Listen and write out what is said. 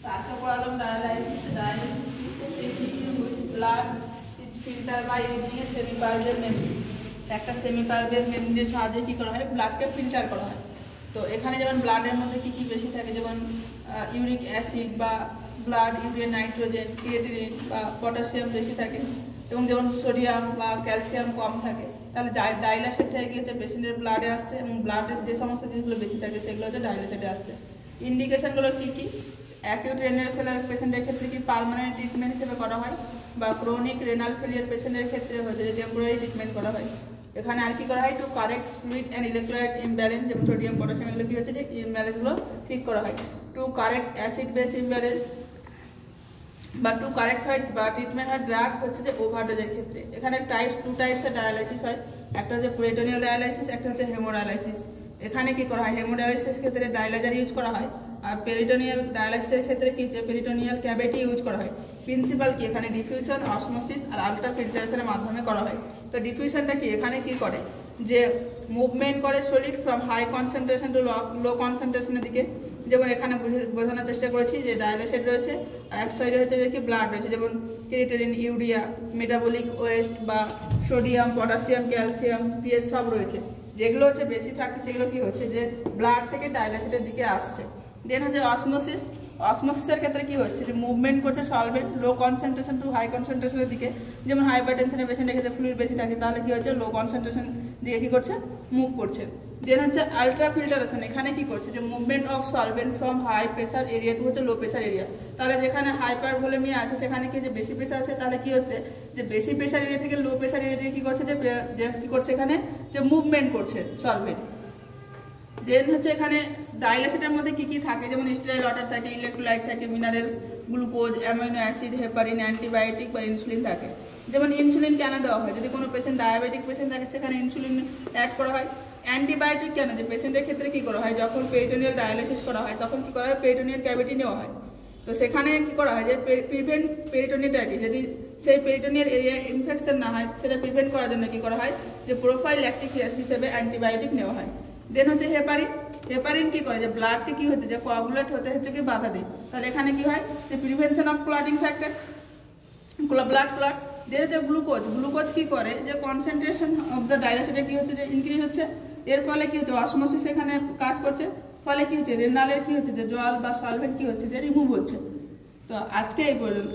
आज का problem dialysis blood is filter by using a semi pervious membrane. একটা semi pervious মেমব্রেনের সাহায্যে কি করা হয়, ব্লাডকে ফিল্টার করা হয়। তো এখানে যেমন ব্লাডের মধ্যে কি কি বেশি থাকে, যেমন ইউরিক অ্যাসিড বা ব্লাড ইউরিয়া নাইট্রোজেন, ক্রিয়েটিনিন বা পটাশিয়াম বেশি থাকে, এবং যেমন সোডিয়াম বা ক্যালসিয়াম কম থাকে। তাহলে ডাইলাসেটটা কি হচ্ছে, পেশেন্টের ব্লাডে আসছে এবং ব্লাডের যে সমস্ত জিনিসগুলো বেশি থাকে সেগুলো হচ্ছে ডাইলাসেটে আসছে। ইন্ডিকেশনগুলো কি কি, অ্যাকিউট রেনাল ফেলিয়ার পেশেন্টের ক্ষেত্রে কি পার্মানেন্ট ট্রিটমেন্ট হিসেবে করা হয়, বা ক্রনিক রেনাল ফেলিয়ার পেশেন্টের ক্ষেত্রে হচ্ছে যে টেম্পোরারি ট্রিটমেন্ট করা হয়। এখানে আর কি করা হয়, to correct fluid and electrolyte imbalance, যেমন সোডিয়াম পটাশিয়াম এগুলো কি হচ্ছে যে ইমব্যালেন্সগুলো ঠিক করা হয়। To correct acid base imbalance বা টু কারেক্ট হয় বা ট্রিটমেন্ট হয় ড্রাগ হচ্ছে যে ওভারডোজের ক্ষেত্রে। এখানে টু টাইপসের ডায়ালাইসিস হয়, একটা হচ্ছে পেরিটোনিয়াল ডায়ালাইসিস, একটা হচ্ছে হেমোডায়ালাইসিস। এখানে কি করা হয়, হেমোডায়ালাইসিসের ক্ষেত্রে ডায়ালাইজার ইউজ করা হয়, আর পেরিটোনিয়াল ডায়ালাইসিসের ক্ষেত্রে কি হচ্ছে পেরিটোনিয়াল ক্যাভিটি ইউজ করা হয়। প্রিন্সিপাল কি, এখানে ডিফিউশন, অসমোসিস আর আলট্রা ফিল্টারেশনের মাধ্যমে করা হয়। তো ডিফিউশনটা কি, এখানে কি করে যে মুভমেন্ট করে solid from high concentration to low কনসেন্ট্রেশনের দিকে। যেমন এখানে বোঝানোর চেষ্টা করেছি যে ডায়ালাইসেট রয়েছে, আর এক সাইডে হচ্ছে যে কি ব্লাড রয়েছে, যেমন ক্রিয়েটিনিন, ইউরিয়া, মেটাবলিক ওয়েস্ট বা সোডিয়াম, পটাশিয়াম, ক্যালসিয়াম, পিএইচ সব রয়েছে। যেগুলো হচ্ছে বেশি থাকে সেগুলো কি হচ্ছে যে ব্লাড থেকে ডায়ালাইসেটের দিকে আসছে। দেন হচ্ছে অসমোসিস। অসমোসিসের ক্ষেত্রে কি হচ্ছে যে মুভমেন্ট করছে সলভেন্ট লো কনসেন্ট্রেশন টু হাই কনসেন্ট্রেশনের দিকে। যেমন হাইপারটেনশনের পেশেন্টের ক্ষেত্রে ফ্লুইড বেশি থাকে, তাহলে কি হচ্ছে লো কনসেন্ট্রেশন দিকে কি করছে, মুভ করছে। দেন হচ্ছে আলট্রা ফিল্টারেশন। এখানে কি করছে যে movement of solvent from high pressure area to হচ্ছে লো প্রেসার এরিয়া। তাহলে যেখানে হাইপার ভলিউমিয়া আছে সেখানে কি যে বেশি প্রেসার আছে, তাহলে কি হচ্ছে যে বেশি প্রেসার এরিয়া থেকে লো প্রেসার এরিয়া দিয়ে কি করছে যে কি করছে এখানে যে মুভমেন্ট করছে সলভেন্ট। দেন হচ্ছে এখানে ডায়ালাইসিসের মধ্যে কি কি থাকে, যেমন স্টেরাইল ওয়াটার থাকে, ইলেকট্রোলাইট থাকে, minerals, glucose, amino acid, heparin, antibiotic বা ইনসুলিন থাকে। যেমন ইনসুলিন কেন দেওয়া হয়, যদি কোনো পেশেন্ট ডায়াবেটিক পেশেন্ট থাকে সেখানে ইনসুলিন অ্যাড করা হয়। অ্যান্টিবায়োটিক কেন, যে পেশেন্টের ক্ষেত্রে কি করা হয়, যখন পেরিটোনিয়াল ডায়ালাইসিস করা হয় তখন কি করা হয়, পেরিটোনিয়াল ক্যাভিটি নেওয়া হয়। তো সেখানে কি করা হয় যে প্রিভেন্ট পেরিটোনিয়ালাইটিস, যদি সেই পেরিটোনিয়াল এরিয়া ইনফেকশন না হয় সেটা প্রিভেন্ট করার জন্য কি করা হয় যে প্রোফাইল্যাকটিক হিসেবে অ্যান্টিবায়োটিক নেওয়া হয়। দেন হচ্ছে হেপারিন। হেপারিন কি করে যে ব্লাডকে কি হচ্ছে যে কোয়াগুলেট হতে হচ্ছে কি বাধা দেয়। তাহলে এখানে কি হয় যে prevention of clotting factor, blood clot. Then হচ্ছে গ্লুকোজ। গ্লুকোজ কি করে যে কনসেন্ট্রেশন অফ দ্য ডায়ালাইসিসে কি হচ্ছে যে ইনক্রিজ হচ্ছে। এর ফলে কি হচ্ছে অসমোসিস এখানে কাজ করছে, ফলে কি হচ্ছে রেনালের কি হচ্ছে যে জল বা সলভেন্ট কি হচ্ছে যে রিমুভ হচ্ছে। তো আজকে এই পর্যন্ত।